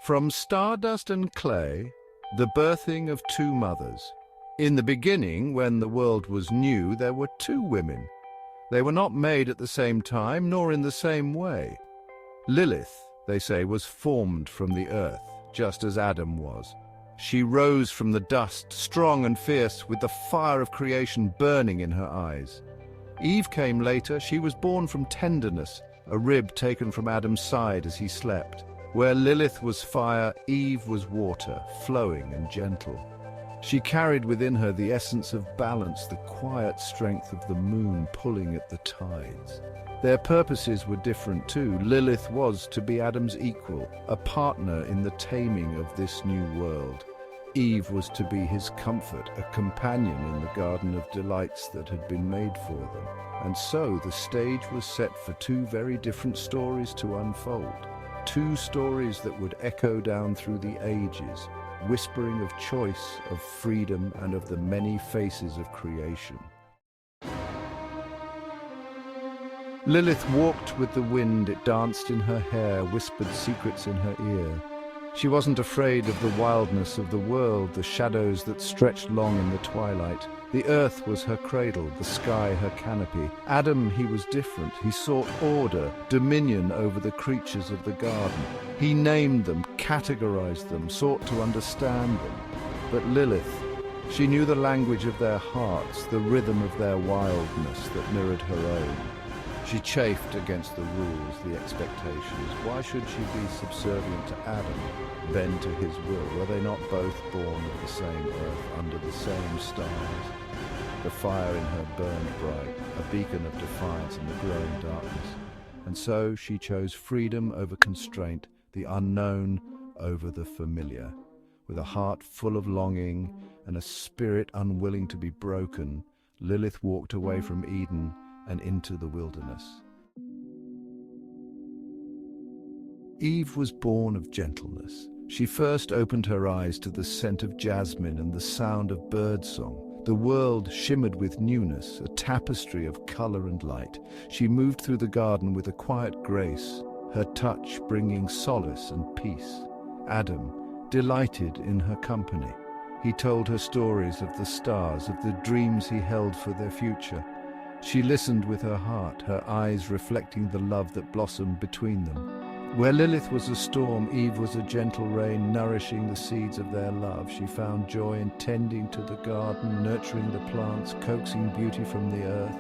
From stardust and clay, the birthing of two mothers. In the beginning, when the world was new, there were two women. They were not made at the same time, nor in the same way. Lilith, they say, was formed from the earth, just as Adam was. She rose from the dust, strong and fierce, with the fire of creation burning in her eyes. Eve came later. She was born from tenderness, a rib taken from Adam's side as he slept. Where Lilith was fire, Eve was water, flowing and gentle. She carried within her the essence of balance, the quiet strength of the moon pulling at the tides. Their purposes were different too. Lilith was to be Adam's equal, a partner in the taming of this new world. Eve was to be his comfort, a companion in the garden of delights that had been made for them. And so the stage was set for two very different stories to unfold. Two stories that would echo down through the ages, whispering of choice, of freedom, and of the many faces of creation. Lilith walked with the wind. It danced in her hair, whispered secrets in her ear. She wasn't afraid of the wildness of the world, the shadows that stretched long in the twilight. The earth was her cradle, the sky her canopy. Adam, he was different. He sought order, dominion over the creatures of the garden. He named them, categorized them, sought to understand them. But Lilith, she knew the language of their hearts, the rhythm of their wildness that mirrored her own. She chafed against the rules, the expectations. Why should she be subservient to Adam, bend to his will? Were they not both born of the same earth, under the same stars? The fire in her burned bright, a beacon of defiance in the growing darkness. And so she chose freedom over constraint, the unknown over the familiar. With a heart full of longing and a spirit unwilling to be broken, Lilith walked away from Eden and into the wilderness. Eve was born of gentleness. She first opened her eyes to the scent of jasmine and the sound of birdsong. The world shimmered with newness, a tapestry of color and light. She moved through the garden with a quiet grace, her touch bringing solace and peace. Adam delighted in her company. He told her stories of the stars, of the dreams he held for their future. She listened with her heart, her eyes reflecting the love that blossomed between them. Where Lilith was a storm, Eve was a gentle rain, nourishing the seeds of their love. She found joy in tending to the garden, nurturing the plants, coaxing beauty from the earth.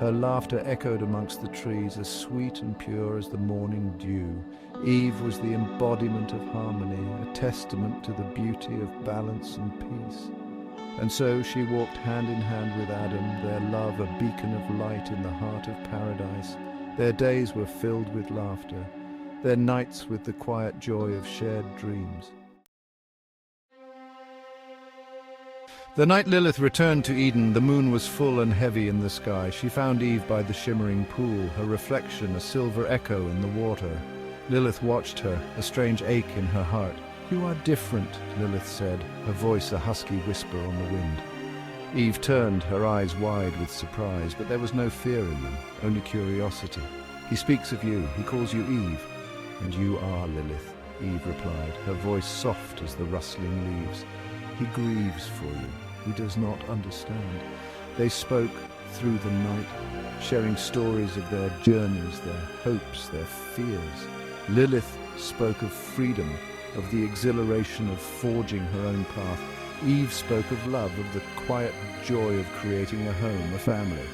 Her laughter echoed amongst the trees, as sweet and pure as the morning dew. Eve was the embodiment of harmony, a testament to the beauty of balance and peace. And so she walked hand in hand with Adam, their love a beacon of light in the heart of paradise. Their days were filled with laughter, their nights with the quiet joy of shared dreams. The night Lilith returned to Eden, the moon was full and heavy in the sky. She found Eve by the shimmering pool, her reflection a silver echo in the water. Lilith watched her, a strange ache in her heart. "You are different," Lilith said, her voice a husky whisper on the wind. Eve turned, her eyes wide with surprise, but there was no fear in them, only curiosity. "He speaks of you, he calls you Eve." "And you are Lilith," Eve replied, her voice soft as the rustling leaves. "He grieves for you, he does not understand." They spoke through the night, sharing stories of their journeys, their hopes, their fears. Lilith spoke of freedom, of the exhilaration of forging her own path. Eve spoke of love, of the quiet joy of creating a home, a family.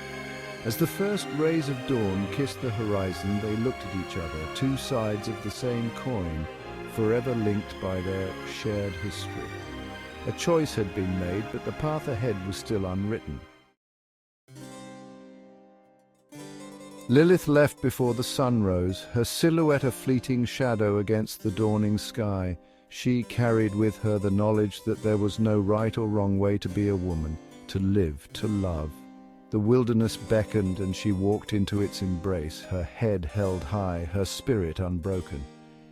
As the first rays of dawn kissed the horizon, they looked at each other, two sides of the same coin, forever linked by their shared history. A choice had been made, but the path ahead was still unwritten. Lilith left before the sun rose, her silhouette a fleeting shadow against the dawning sky. She carried with her the knowledge that there was no right or wrong way to be a woman, to live, to love. The wilderness beckoned and she walked into its embrace, her head held high, her spirit unbroken.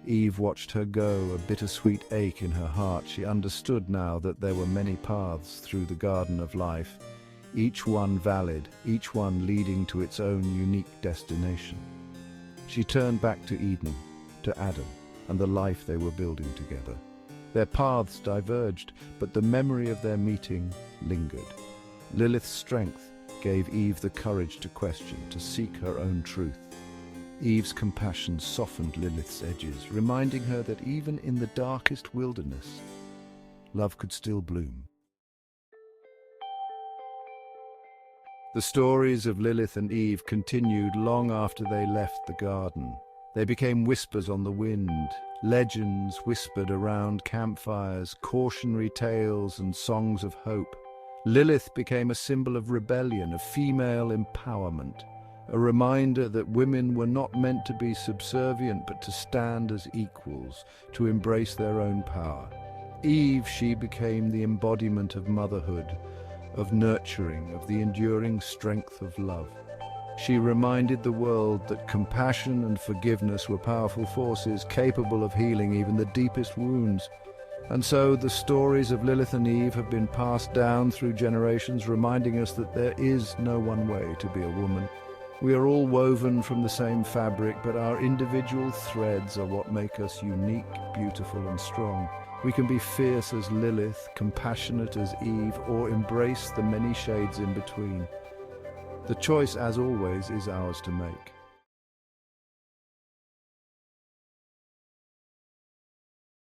Eve watched her go, a bittersweet ache in her heart. She understood now that there were many paths through the garden of life, each one valid, each one leading to its own unique destination. She turned back to Eden, to Adam. and the life they were building together. Their paths diverged, but the memory of their meeting lingered. Lilith's strength gave Eve the courage to question, to seek her own truth. Eve's compassion softened Lilith's edges, reminding her that even in the darkest wilderness, love could still bloom. The stories of Lilith and Eve continued long after they left the garden. They became whispers on the wind, legends whispered around campfires, cautionary tales and songs of hope. Lilith became a symbol of rebellion, of female empowerment, a reminder that women were not meant to be subservient but to stand as equals, to embrace their own power. Eve, she became the embodiment of motherhood, of nurturing, of the enduring strength of love. She reminded the world that compassion and forgiveness were powerful forces capable of healing even the deepest wounds. And so the stories of Lilith and Eve have been passed down through generations, reminding us that there is no one way to be a woman. We are all woven from the same fabric, but our individual threads are what make us unique, beautiful, and strong. We can be fierce as Lilith, compassionate as Eve, or embrace the many shades in between. The choice, as always, is ours to make.